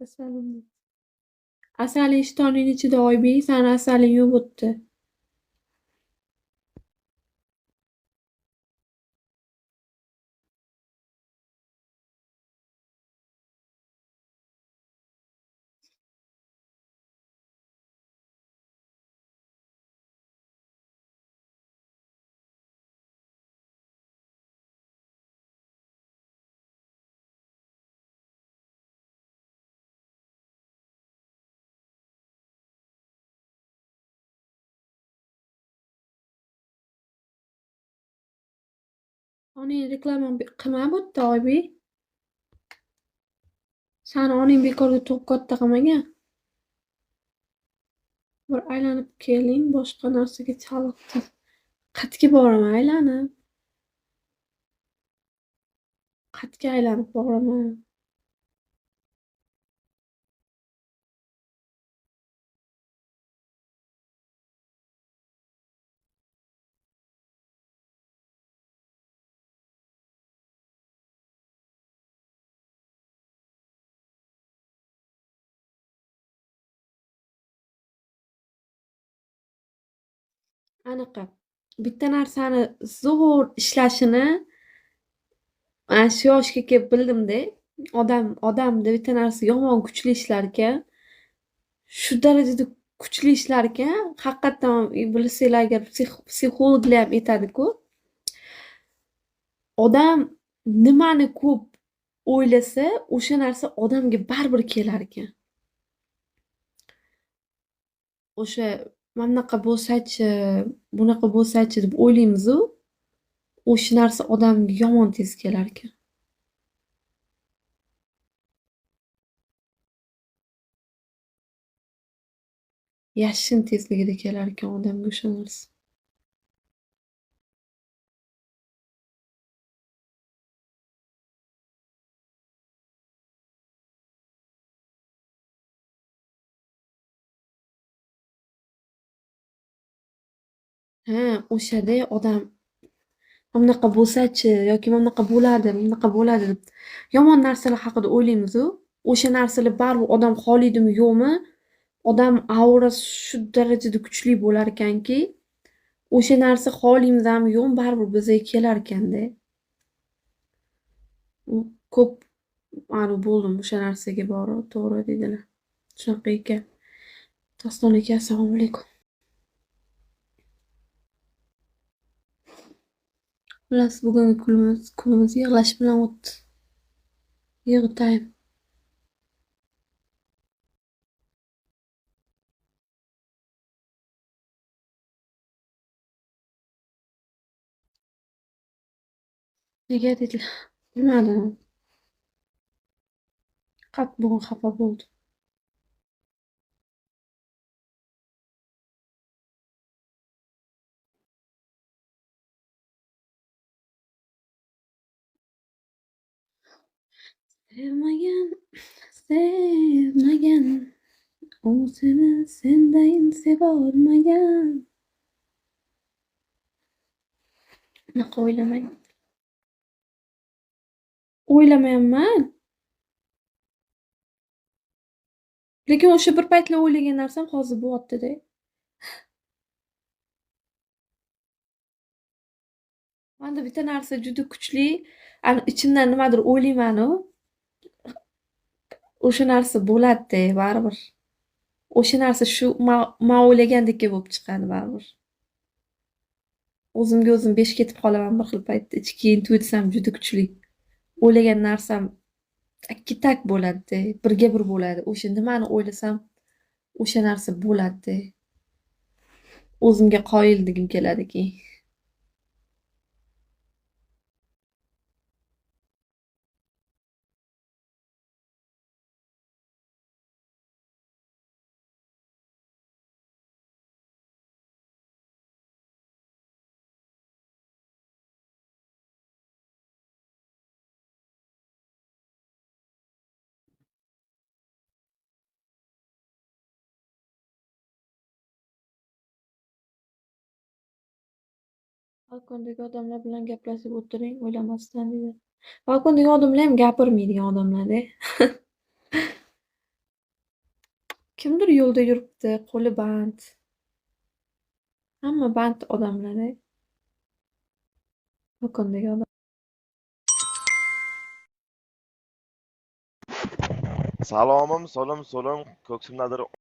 Asalim. Asalin ishtonning ichida Oybek, sani asaling yuvib o'tdi. Onang reklama qilmab o'tdi Oybek. Sani onang bekorga to'q katta qilmagan. Bir aylanib keling, boshqa narsaga chalg'itdi. Qayerga boraman aylanib? Qayerga aylanib boraman? Anaqa bitta narsani zo'r ishlashini mana shu yoshga kelib bildimda. Odamda bitta narsa yomon kuchli ishlar ekan. Shu darajada kuchli ishlar ekan, haqiqatdan bilsanglar agar psixologlar ham aytadi-ku. Odam nimani ko'p o'ylasa, o'sha narsa odamga baribir kelar ekan. O'sha manaqa bo'lsa-chi, bunaqa bo'lsa-chi deb o'ylaymiz-u, o'sha narsa odamga yomon tez kelar ekan. Yashin tezligida kelar ekan odamga o'sha narsa. Ha, o'shada odam bunaqa bo'lsa-chi yoki bunaqa bo'ladi deb yomon narsalar haqida o'ylaymiz-u, o'sha narsalar baribir odam xohlaydimi yo'qmi, odam aurasi shu darajada kuchli bo'lar ekanki, o'sha narsa xohlaymizmi yo'qmi, baribir bizga kelar ekanda. Ko'p ma'lum bo'ldim o'sha narsaga borib, to'g'ri dedilar. Shunaqa ekan. Doston aka, assalomu alaykum. Xullas, bugungi kunimiz yig'lash bilan o'tdi. Yig'tayim. Nega dedilar? Bilmadim. Bugun xafa bo'ldim. Sevmagan, u seni sendayin sevolmagan. Unaqa o'ylamang. O'ylamayapman. Lekin o'sha bir paytlar o'ylagan narsam hozir bo'lyapti-da. Menda bitta narsa juda kuchli, ichimdan nimadir o'ylayman-u, o'sha narsa bo'ladi-da baribir. O'sha narsa shu men o'ylagandek bo'lib chiqadi baribir. O'zimga o'zim besh ketib qolaman bir xil paytda. Ichki intuitsiyam juda kuchli. O'ylagan narsam takki-tak bo'ladi-da, birga bir bo'ladi. O'sha nimani o'ylasam, o'sha narsa bo'ladi-da. O'zimga qoyil degim keladi keyin. Balkondagi odamlar bilan gaplashib o'tiring, o'ylamasdan dedi. Balkondagi odamlar ham gapirmaydigan odamlar-da. Kimdir yo'lda yuribdi, qo'li band. Hamma band odamlar-ey. Do'kondagi odam. Salomim, so'lim, ko'ksimdadir